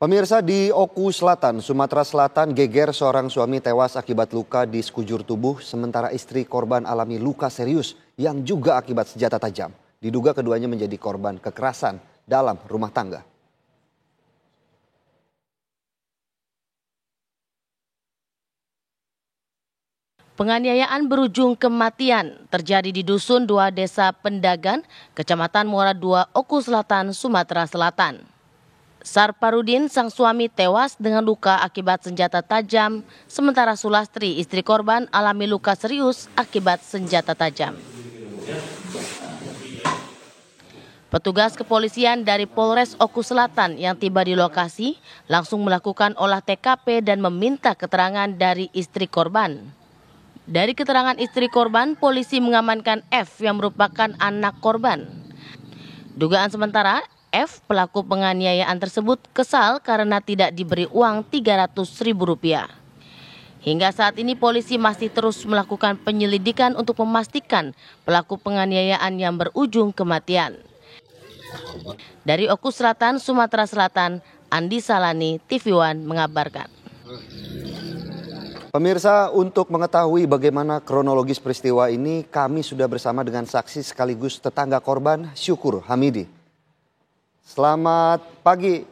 Pemirsa, di Oku Selatan, Sumatera Selatan, geger seorang suami tewas akibat luka di sekujur tubuh, sementara istri korban alami luka serius yang juga akibat senjata tajam. Diduga keduanya menjadi korban kekerasan dalam rumah tangga. Penganiayaan berujung kematian terjadi di Dusun 2 Desa Pendagan, Kecamatan Muara II, Oku Selatan, Sumatera Selatan. Sarparudin, sang suami, tewas dengan luka akibat senjata tajam, sementara Sulastri, istri korban, alami luka serius akibat senjata tajam. Petugas kepolisian dari Polres Oku Selatan yang tiba di lokasi langsung melakukan olah TKP dan meminta keterangan dari istri korban. Dari keterangan istri korban, polisi mengamankan F yang merupakan anak korban. Dugaan sementara, F, pelaku penganiayaan tersebut, kesal karena tidak diberi uang Rp300.000. Hingga saat ini polisi masih terus melakukan penyelidikan untuk memastikan pelaku penganiayaan yang berujung kematian. Dari Oku Selatan, Sumatera Selatan, Andi Salani, TV One mengabarkan. Pemirsa, untuk mengetahui bagaimana kronologis peristiwa ini, kami sudah bersama dengan saksi sekaligus tetangga korban, Syukur Hamidi. Selamat pagi,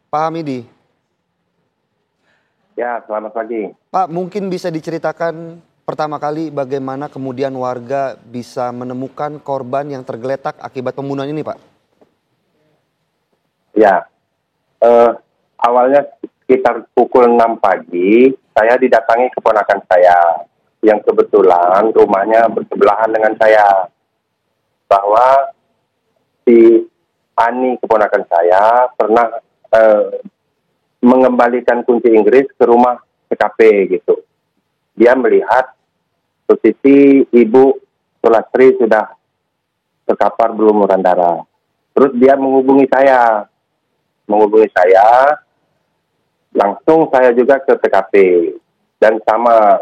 Pak Hamidi. Ya, selamat pagi. Pak, mungkin bisa diceritakan pertama kali bagaimana kemudian warga bisa menemukan korban yang tergeletak akibat pembunuhan ini, Pak? Ya, awalnya sekitar pukul 6 pagi, saya didatangi keponakan saya yang kebetulan rumahnya bersebelahan dengan saya. Bahwa si Ani, keponakan saya, pernah mengembalikan kunci Inggris ke rumah TKP gitu. Dia melihat posisi ibu Sulastri sudah terkapar berlumuran darah. Terus dia menghubungi saya, langsung saya juga ke TKP. Dan sama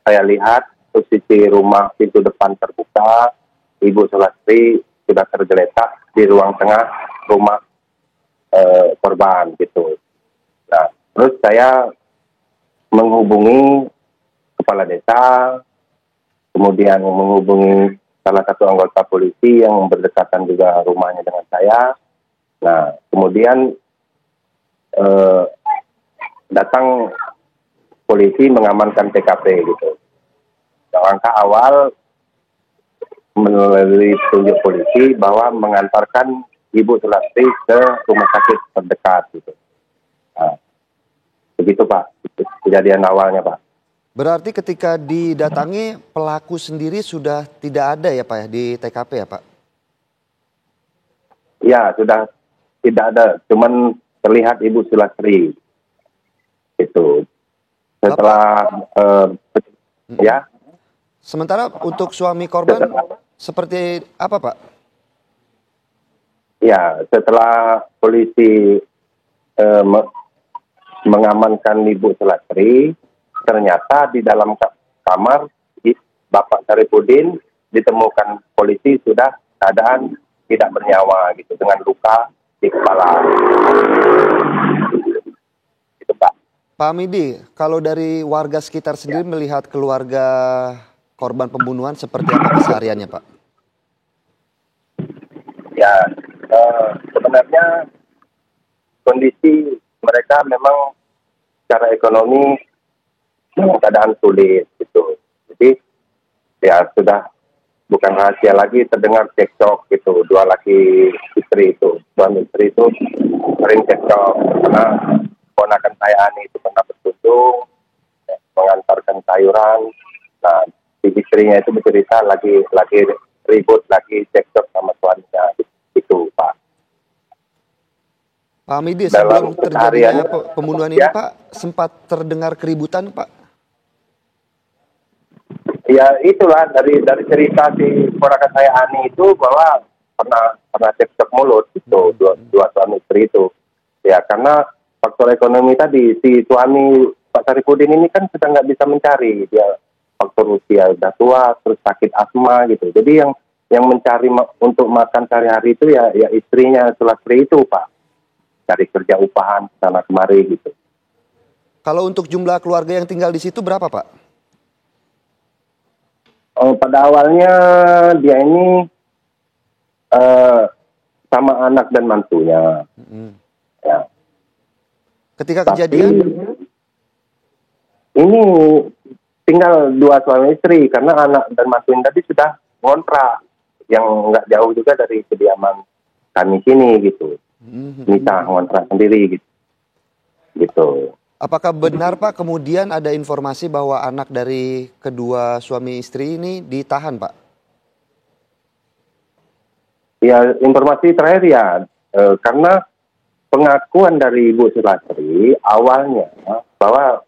saya lihat posisi rumah pintu depan terbuka, ibu Sulastri sudah tergeletak di ruang tengah rumah korban gitu. Nah, terus saya menghubungi kepala desa, kemudian menghubungi salah satu anggota polisi yang berdekatan juga rumahnya dengan saya. Nah, kemudian datang polisi mengamankan TKP gitu. Langkah awal melalui petunjuk polisi bahwa mengantarkan Ibu Sulastri ke rumah sakit terdekat gitu. Nah, begitu Pak, kejadian awalnya Pak. Berarti ketika didatangi pelaku sendiri sudah tidak ada ya Pak ya di TKP ya Pak? Ya, sudah tidak ada, cuman terlihat Ibu Sulastri. Itu. Setelah ya. Sementara untuk suami korban seperti apa Pak? Ya, setelah polisi mengamankan Ibu Sulastri, ternyata di dalam kamar Bapak Saripudin ditemukan polisi sudah keadaan tidak bernyawa gitu, dengan luka di kepala. Itu Pak. Pak Hamidi, kalau dari warga sekitar sendiri melihat keluarga korban pembunuhan seperti apa kesehariannya Pak? Ya, sebenarnya kondisi mereka memang secara ekonomi dalam keadaan sulit gitu. Jadi ya sudah bukan rahasia lagi terdengar cekcok gitu. Dua laki istri itu, suami istri itu sering cekcok karena ponakan saya Ani itu pernah berkunjung mengantarkan sayuran. Nah, si istrinya itu bercerita lagi ribut, lagi cekcok sama suaminya itu Pak. Pak Hamidi, sebelum terjadinya pembunuhan ini Pak, sempat terdengar keributan Pak? Ya itulah dari cerita si ponakan saya Ani itu bahwa pernah cekcok mulut itu dua suami istri itu. Ya karena faktor ekonomi tadi, si suami Pak Saripudin ini kan sudah nggak bisa mencari, dia faktor usia udah tua, terus sakit asma gitu. Jadi yang mencari untuk makan sehari-hari itu ya istrinya Sulastri itu Pak. cari kerja upahan sana kemari gitu. Kalau untuk jumlah keluarga yang tinggal di situ berapa, Pak? Pada awalnya dia ini sama anak dan mantunya. Ya. Ketika Tapi kejadian, ini tinggal 2 suami istri karena anak dan mantunya tadi sudah ngontrak yang nggak jauh juga dari kediaman kami sini gitu. Bisa ngontrak sendiri gitu. Gitu. apakah benar Pak kemudian ada informasi bahwa anak dari kedua suami istri ini ditahan, Pak? Ya, informasi terakhir ya, karena pengakuan dari Ibu Sulastri awalnya bahwa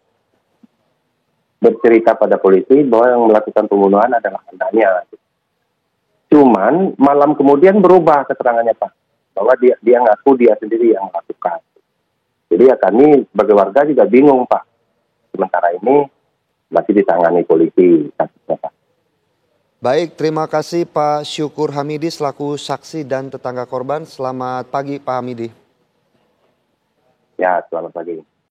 bercerita pada polisi bahwa yang melakukan pembunuhan adalah anaknya. Cuman malam kemudian berubah keterangannya Pak, bahwa dia ngaku dia sendiri yang melakukan. Jadi ya kami sebagai warga juga bingung Pak. Sementara ini masih ditangani polisi kasusnya Pak. Baik, terima kasih Pak Syukur Hamidi selaku saksi dan tetangga korban. Selamat pagi Pak Hamidi. Ya, selamat pagi.